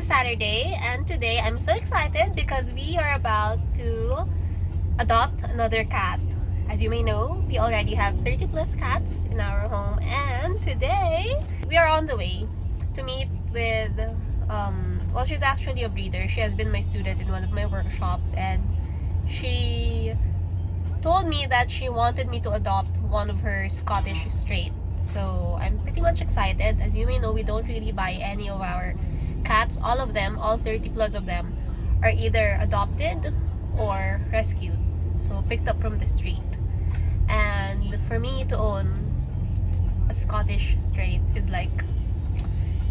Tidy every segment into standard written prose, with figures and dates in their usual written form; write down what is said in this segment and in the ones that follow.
Saturday, and today I'm so excited because we are about to adopt another cat. As you may know, we already have 30 plus cats in our home, and today we are on the way to meet with well, she's actually a breeder. She has been my student in one of my workshops, and she told me that she wanted me to adopt one of her Scottish Straight. So I'm pretty much excited. As you may know, we don't really buy any of our cats. All of them, all 30 plus of them, are either adopted or rescued. So picked up from the street. And for me to own a Scottish Straight is like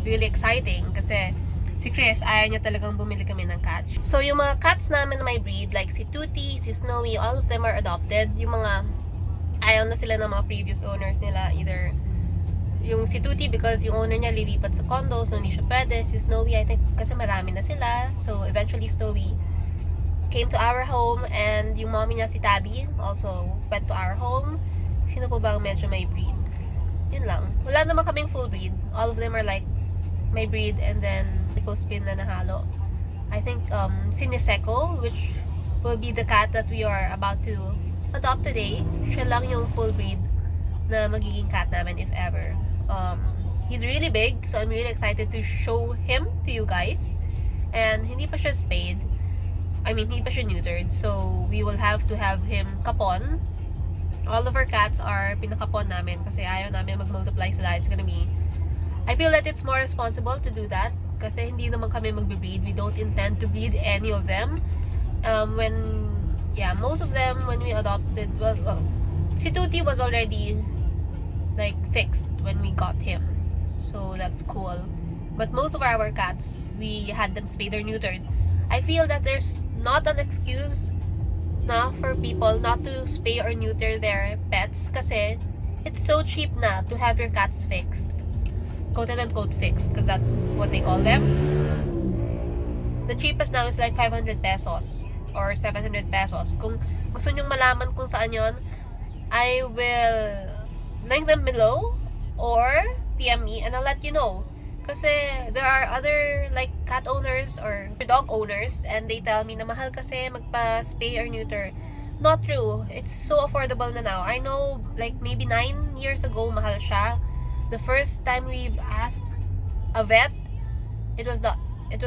really exciting kasi si Chris, ayaw niya talagang bumili kami ng cat. So yung mga cats namin na may breed, like si Tutti, si Snowy, all of them are adopted. Yung mga ayaw na sila ng mga previous owners nila, either yung si Tutti because yung owner niya lilipat sa condo, so hindi siya pwede. Si Snowy, I think kasi marami na sila, so eventually Snowy came to our home, and yung mommy niya si Tabby also went to our home. Sino po ba ang medyo may breed? Yun lang. Wala naman kaming full breed. All of them are like may breed and then spin na nahalo. I think si Niseko, which will be the cat that we are about to adopt today, siya lang yung full breed na magiging cat namin if ever. He's really big, so I'm really excited to show him to you guys. And hindi pa siya spayed. I mean, hindi pa siya neutered, so we will have to have him kapon. All of our cats are pinakapon namin kasi ayaw namin mag-multiply sila. It's gonna be, I feel that it's more responsible to do that kasi hindi naman kami magbe-breed. We don't intend to breed any of them. Most of them when we adopted, well, si Tutti was already like fixed when we got him, so that's cool. But most of our cats, we had them spayed or neutered. I feel that there's not an excuse na for people not to spay or neuter their pets kasi it's so cheap na to have your cats fixed. Quote unquote fixed, because that's what they call them. The cheapest now is like 500 pesos or 700 pesos. Kung gusto nyong malaman kung saan yon, I will link them below or PM me and I'll let you know. Kasi there are other like cat owners or dog owners and they tell me na mahal kasi magpa-spay or neuter. Not true. It's so affordable na now. I know like maybe 9 years ago mahal siya. The first time we've asked a vet, it was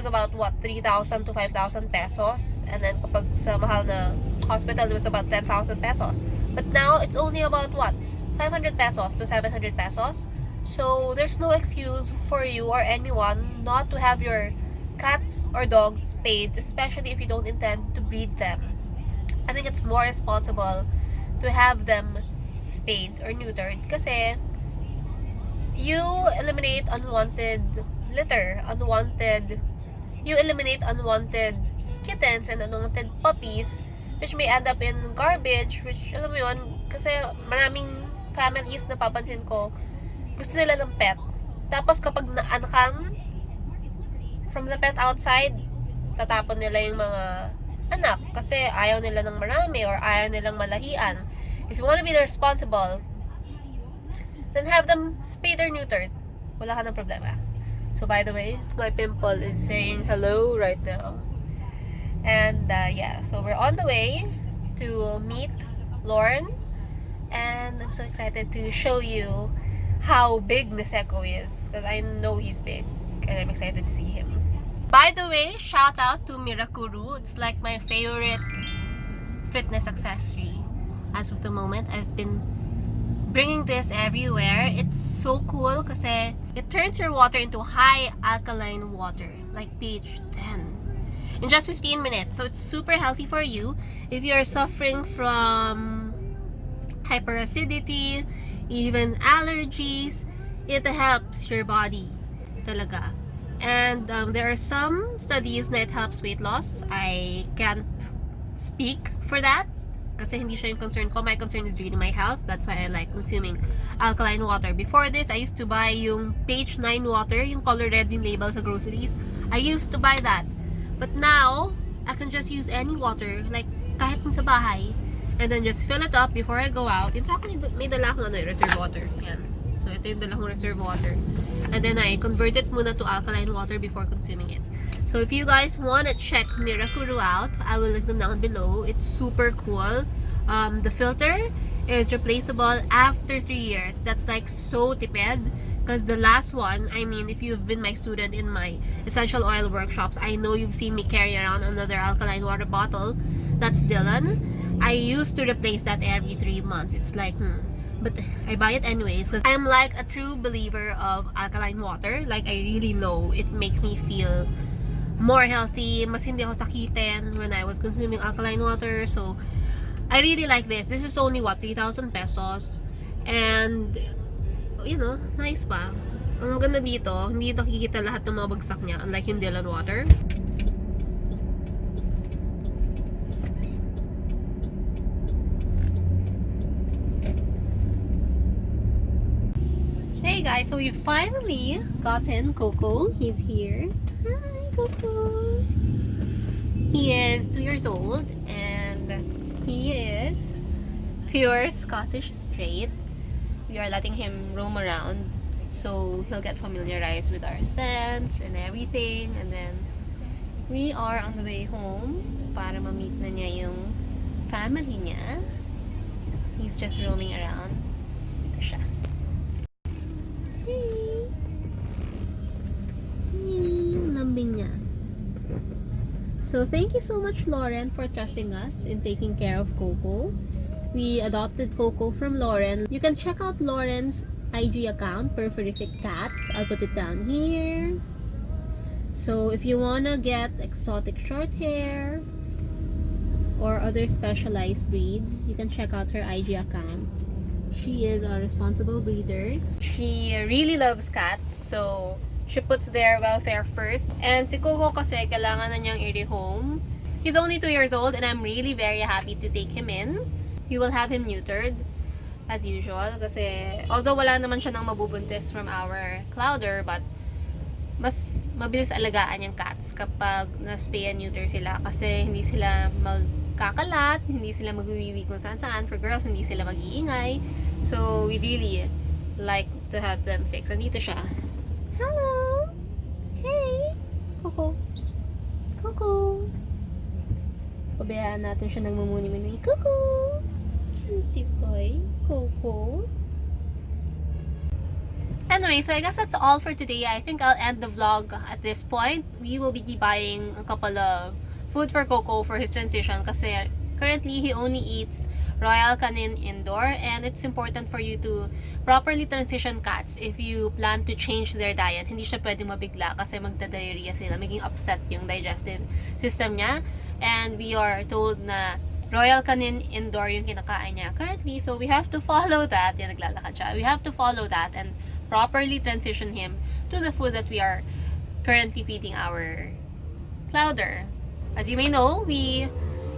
about what, 3,000 to 5,000 pesos, and then kapag sa mahal na hospital it was about 10,000 pesos. But now it's only about what, 500 pesos to 700 pesos. So there's no excuse for you or anyone not to have your cats or dogs spayed, especially if you don't intend to breed them. I think it's more responsible to have them spayed or neutered kasi you eliminate unwanted litter, you eliminate unwanted kittens and unwanted puppies which may end up in garbage, which alam mo yun, kasi maraming families na papansin ko gusto nila ng pet, tapos kapag naanakan from the pet outside, tatapon nila yung mga anak kasi ayaw nila ng marami or ayaw nilang malahian. If you want to be responsible, then have them spayed or neutered. Wala ka ng problema. So by the way, my pimple is saying hello right now. And so we're on the way to meet Lauren. And I'm so excited to show you how big Niseko is. Because I know he's big. And I'm excited to see him. By the way, shout out to Mirakuru. It's like my favorite fitness accessory. As of the moment, I've been bringing this everywhere. It's so cool kasi it turns your water into high alkaline water, like pH 10, in just 15 minutes. So it's super healthy for you if you're suffering from hyperacidity, even allergies. It helps your body talaga. And there are some studies na it helps weight loss. I can't speak for that kasi hindi siya yung concern ko. My concern is really my health. That's why I like consuming alkaline water. Before this, I used to buy yung pH 9 water, yung color red yung label sa groceries. I used to buy that. But now, I can just use any water, like kahit sa bahay, and then just fill it up before I go out. In fact, may dala akong reserve water. Yan. So, ito yung dala kong reserve water. And then, I convert it muna to alkaline water before consuming it. So, if you guys want to check Mirakuru out, I will link them down below. It's super cool. The filter is replaceable after 3 years. That's like so tipid. Because the last one, I mean, if you've been my student in my essential oil workshops, I know you've seen me carry around another alkaline water bottle. That's Dylan. I used to replace that every 3 months. It's like, but I buy it anyways because I'm like a true believer of alkaline water. Like, I really know it makes me feel more healthy. Mas hindi ako sakitin when I was consuming alkaline water. So, I really like this. This is only, what, 3,000 pesos. And, you know, nice pa. Ang ganda dito, hindi nakikita lahat ng mga bagsak niya. Unlike yung Dylan water. Hey guys, so we finally gotten Coco. He's here. Hi, Coco. He is 2 years old and he is pure Scottish straight. We are letting him roam around so he'll get familiarized with our scents and everything, and then we are on the way home para ma-meet na niya yung family niya. He's just roaming around. Ito siya. Hey! Lambing niya. So thank you so much, Lauren, for trusting us in taking care of Coco. We adopted Coco from Lauren. You can check out Lauren's IG account, Perferific Cats. I'll put it down here. So if you wanna get exotic short hair or other specialized breed, you can check out her IG account. She is a responsible breeder. She really loves cats, so she puts their welfare first. And si Coco kasi kailangan na niyang i-rehome. He's only 2 years old and I'm really very happy to take him in. We will have him neutered as usual kasi although wala naman siya nang mabubuntis from our clouder, but mas mabilis alagaan yung cats kapag na-spay and neuter sila kasi hindi sila magkakalat, hindi sila magwiwiwi kung saan-saan. For girls, hindi sila mag-iingay. So, we really like to have them fixed. Andito siya. Hello! Hey! Coco! Coco! Pabayaan natin siya ng mamuni-muni. Coco! Boy, Coco. Anyway, so I guess that's all for today. I think I'll end the vlog at this point. We will be buying a couple of food for Coco for his transition kasi currently he only eats Royal Canin indoor, and it's important for you to properly transition cats if you plan to change their diet. Hindi siya pwedeng mabigla kasi magda-diarrhea sila, maging upset yung digestive system niya, and we are told na Royal Canin indoor yung kinakain niya currently, so we have to follow that. Yan, naglalakad siya. We have to follow that and properly transition him to the food that we are currently feeding our clouder. As you may know, we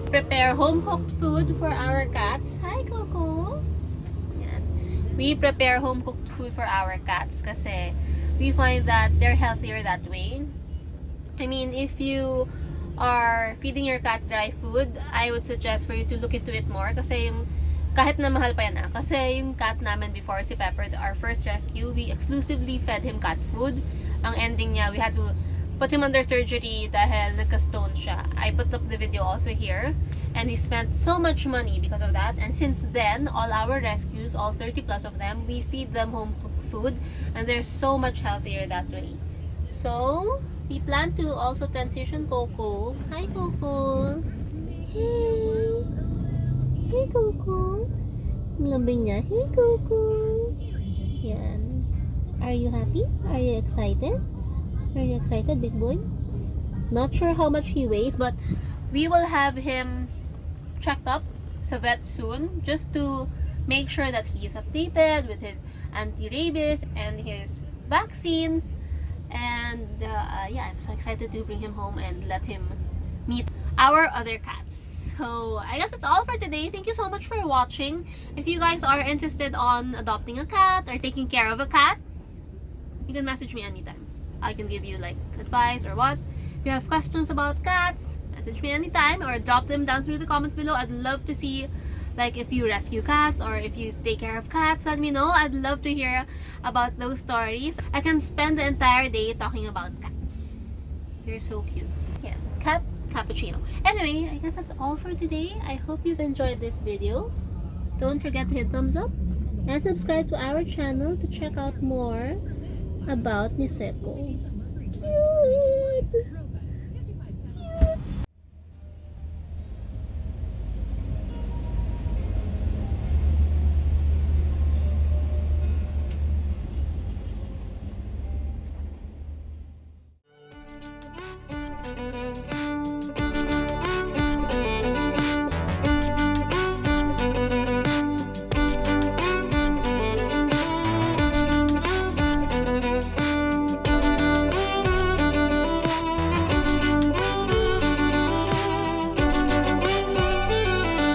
prepare home-cooked food for our cats. Hi, Coco! Yan. We prepare home-cooked food for our cats kasi we find that they're healthier that way. I mean, if you are feeding your cats dry food, I would suggest for you to look into it more kasi yung kahit na mahal pa yan kasi yung cat namin before, si Pepper, our first rescue, we exclusively fed him cat food. Ang ending niya, we had to put him under surgery dahil nagka-stone siya. I put up the video also here, and we spent so much money because of that, and since then, all our rescues, all 30 plus of them, we feed them home cooked food, and they're so much healthier that way. So, we plan to also transition Coco. Hi, Coco! Hey! Hey, Coco! Lambing niya. Hey, Coco! Yan. Are you happy? Are you excited? Are you excited, big boy? Not sure how much he weighs, but we will have him checked up sa vet soon just to make sure that he is updated with his anti-rabies and his vaccines. And yeah, I'm so excited to bring him home and let him meet our other cats. So I guess that's all for today. Thank you so much for watching. If you guys are interested on adopting a cat or taking care of a cat, you can message me anytime. I can give you like advice or what. If you have questions about cats, message me anytime or drop them down through the comments below. I'd love to see Like if you rescue cats or if you take care of cats, let me know. I'd love to hear about those stories. I can spend the entire day talking about cats. They're so cute. Yeah, cat cappuccino. Anyway, I guess that's all for today. I hope you've enjoyed this video. Don't forget to hit thumbs up and subscribe to our channel to check out more about Niseko. Cute!